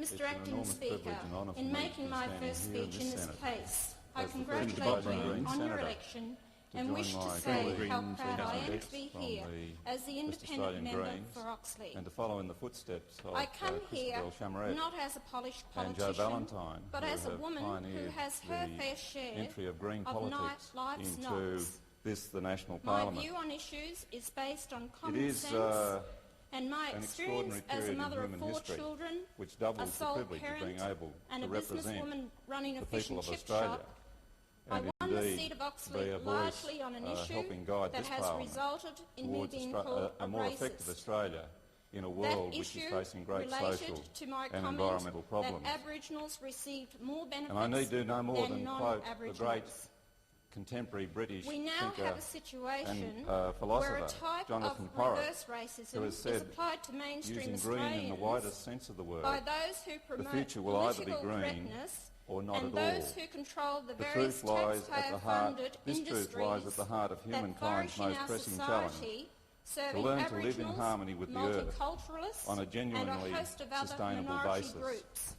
Mr Acting Speaker, in making my first speech in this place, I congratulate you on your election and wish to say how proud I am to be here as the independent member for Oxley. And to follow in the footsteps of I come here not as a polished politician, but as a woman who has her fair share of life's knocks. The National My Parliament. view on issues is based on common sense, and my experience as a mother of 4 children, which a doubles the sole privilege parent, of being able and to a represent businesswoman running a the fish people and of chip Australia, shop. I and won the indeed seat of be Oxley a voice largely on an issue helping guide that this has Parliament resulted in me towards being called a more effective racist. Australia in a world which is facing great social to my and comment environmental problems. that Aboriginals received more benefits And I need do no more than quote the non-Aboriginals. great contemporary British We now thinker have a situation and philosopher, where a type Jonathan of Porritt, reverse racism who has said, is applied to mainstream using green in the Australians widest sense of the word, by those who promote the future will either be political green correctness or not and at all. those who control the The various truth lies at the heart. taxpayer-funded This truth lies at the heart of that humankind's flourish in most our pressing challenge: society, to serving learn to live in Aboriginals, harmony with the earth multiculturalists on a and genuinely a host of other sustainable minority basis. groups.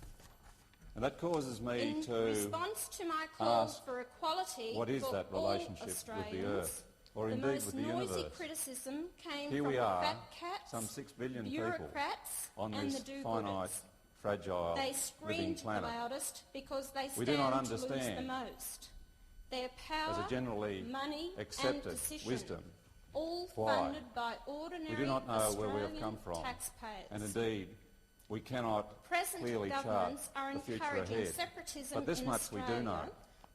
And that causes me In to response to my calls ask, for equality what is for that all relationship with the Australians, earth, or the indeed most with the noisy universe? criticism came Here from we the are, fat cats, some 6 billion people bureaucrats on and this the do-gooders. finite, fragile, They living screamed the planet. loudest because they We stand do not to lose the understand, most. Their as power, a generally money accepted and decision, wisdom, all why. funded by ordinary we do not know where we have Australian come from, taxpayers. and indeed we cannot Present clearly chart governments are the future encouraging ahead. separatism But this in much Australia we do know: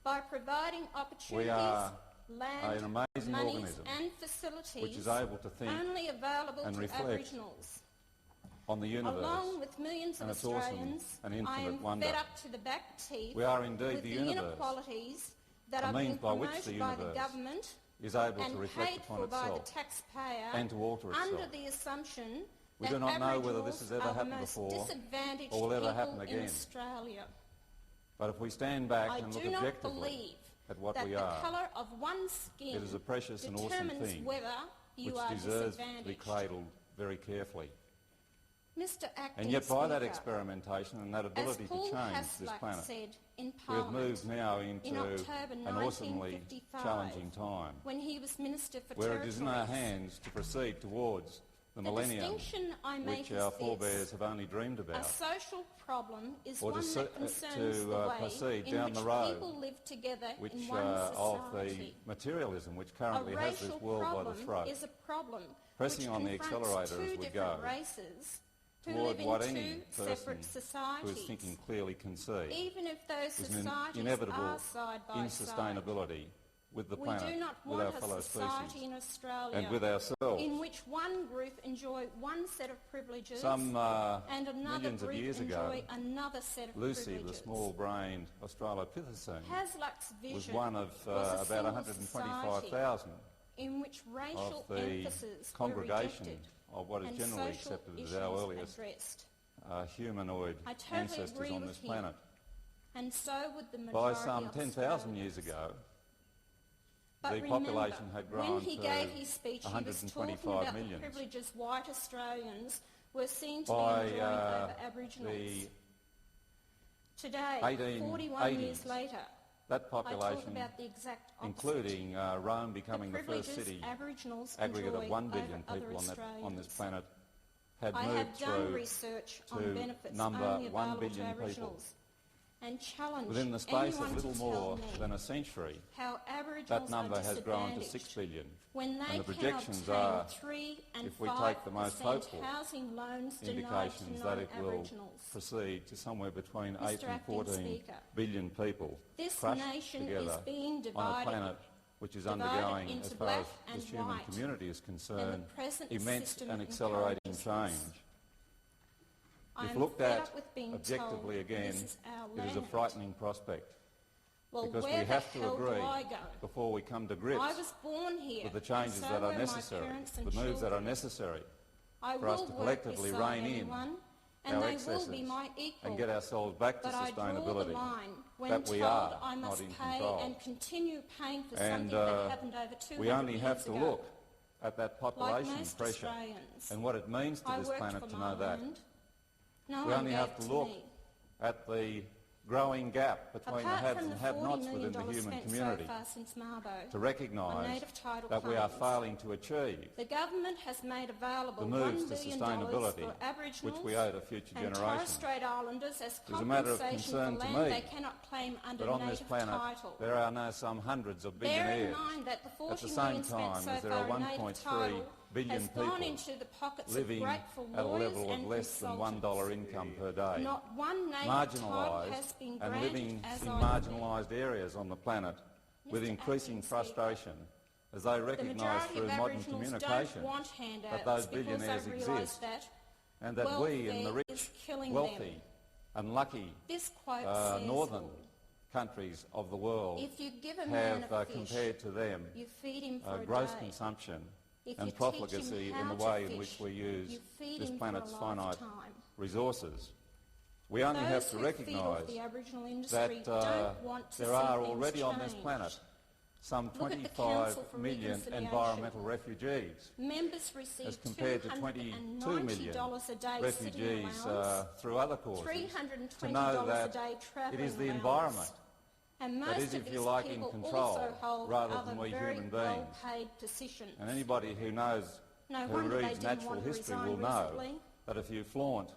by providing opportunities, we are land, an amazing monies organism and facilities which is able to think only available and to reflect Aboriginals. on the universe Along with millions of and its awesome Australians, and I infinite am wonder. fed up to the back teeth We are indeed with the the universe, inequalities that the are means being by which the promoted by the universe government is able and to reflect paid upon for by the itself taxpayer and to alter itself. under the assumption We that do not know whether this Aboriginals has ever are the happened most before disadvantaged or will ever happen people again. in Australia. But if we stand back I and look do not objectively believe at what that we the are, colour of one's skin it is a precious and awesome determines thing whether you which are deserves to be disadvantaged. cradled very carefully. Mr Acting And yet by that Speaker, experimentation and that as ability to Paul change this Haslett planet, said in we have Parliament moved now into in October an awesomely 1955, challenging time, when he was Minister for where it is in our Territories. hands to proceed towards the The millennium distinction I make which is our this: forebears have only dreamed a about, social problem is or one to that concerns the way proceed in down which the road people live together which in one of the society. materialism which A currently has this racial world by the problem throat, is a problem pressing which on the confronts accelerator two as we different go races who toward live what in any two person separate who societies. is thinking clearly can see Even if those is an societies inevitable are side by side, insustainability with the we planet, do not with our want fellow a society species, in Australia and with ourselves. in which one group enjoy one set of privileges Some and another millions of group years ago, enjoy another set of Lucy, the privileges. small-brained Australopithecine, Hasluck's was vision one of was a about single society 125,000 in which racial of the emphases congregation were rejected of what is and generally social accepted as issues our earliest addressed. humanoid I totally ancestors agree on with this him. planet. And so would the By majority some of 10,000 Australians. years ago, But the remember, population had grown when he to gave his speech, he was talking 125 about million. the privileges white Australians were seen to By be enjoying over Aboriginals. Today, 41 1880s, years later, that I talk population, about the exact opposite. including Rome becoming the first privileges city Aboriginals aggregate of enjoy 1 over billion other people on this Australians. planet, had I moved have done through research on to benefits number only 1 available to billion people. Aboriginals and challenge Within the space anyone of little to more tell me than a century, how Aboriginals that number are has grown to disadvantaged 6 billion. when they And the can projections obtain are, 3 and if we 5% take the most hopeful housing loans denied indications to that it will non-Aboriginals. proceed to somewhere between Mr. 8 and Acting 14 Speaker, billion people This crushed nation is together being on a divided planet which is divided undergoing, into as far as black the and human white, community is concerned, present immense system and accelerating encourages change. I If am looked fed at up with being objectively told again, this is our it is a land. frightening prospect, Well, because where we have the to hell agree do I go? before we come to grips I was born here, with the changes and so that are were my necessary, parents the and moves that are children. necessary I for us will to work collectively beside rein in anyone, and our they excesses will be my equal. and get ourselves back to But I draw the sustainability line when that we told are I not must in pay control. and continue paying for And something that happened over 200 we only years have to ago. look at that population most pressure Australians, and what it means to I this worked planet for to my know that. land. No We one only gave have it to to look me. at the growing gap between the haves and have-nots within the human community, so far since Mabo, to recognise that we are failing to achieve the government has made available the moves $1 to billion sustainability for Aboriginals which we owe to future and Torres generations. Strait Islanders as It is a matter of compensation for concern to land me they cannot claim under that on this native planet title. there are now some hundreds of Bear in billionaires mind that the at the $40 same million spent time so as there are far in native 1.3 title billion has gone people into the pockets living of grateful at a lawyers level of and less than consultants. $1 income per day, Not one native title marginalised has been and granted living as in I marginalised areas on the planet with Mr. increasing Acting Speaker, frustration as they the recognise majority through of modern Aboriginals communication don't want that handouts those because billionaires they realise exist that and that we in the welfare rich, is killing wealthy them. and lucky This quote says northern all. countries of the world If you give a man have a fish, compared to them you feed him for a gross day. consumption If and you profligacy teach him in how the to way in fish, which we use you feed this him planet's for a finite lifetime. resources. We only Those have to who feed off recognise the Aboriginal industry that don't want to there see are things already on this change. planet some Look at the 25 Council for million Reconciliation. environmental refugees Members receive as compared to 22 million $290 a day refugees sitting allowance, through other causes, $320 to know a that day travelling it is the allowance. environment And that most is, of if these you like, in people control also hold rather other than we very human beings. well-paid positions. And anybody who knows, No who wonder they reads didn't natural want to history resign will know recently. that if you flaunt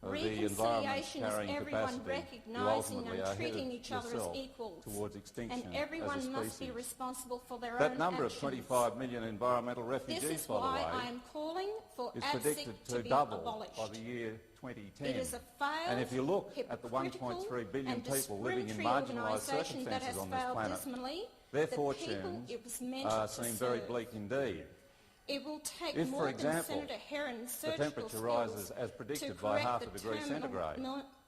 the environment's Reconciliation is carrying everyone capacity, you recognising ultimately and are treating headed each other as yourself equals. towards extinction And everyone as a must be species. responsible for their That own number actions. of 25 million environmental This refugees, is by the why way, I am calling for is ASIC predicted to to be double abolished. by the year 2010. It is a failed, And if you look at the hypocritical 1.3 billion and people living in discriminatory marginalised organisation that circumstances has on this failed planet, dismally their the fortunes people it was meant to seem very serve. bleak indeed. It will take If, more for example, than Senator Heron's the surgical temperature skills rises as to predicted by correct half a the degree terminal centigrade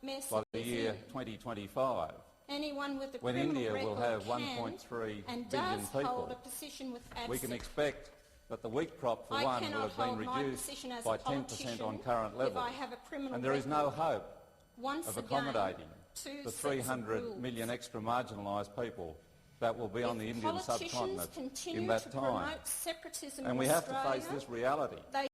mess by it the is year in. 2025, Anyone with a when criminal India will record have can 1.3 and billion does hold a people, position with ASIC. we can expect that the wheat crop for I one will cannot have been hold my reduced position as by a 10% on politician current if levels. I have a criminal And there is no record. hope Once of again, accommodating two the sets of 300 rules. million extra marginalised people that will be on the If Indian politicians subcontinent continue in that to time. promote separatism And in we have to Australia, face this reality. they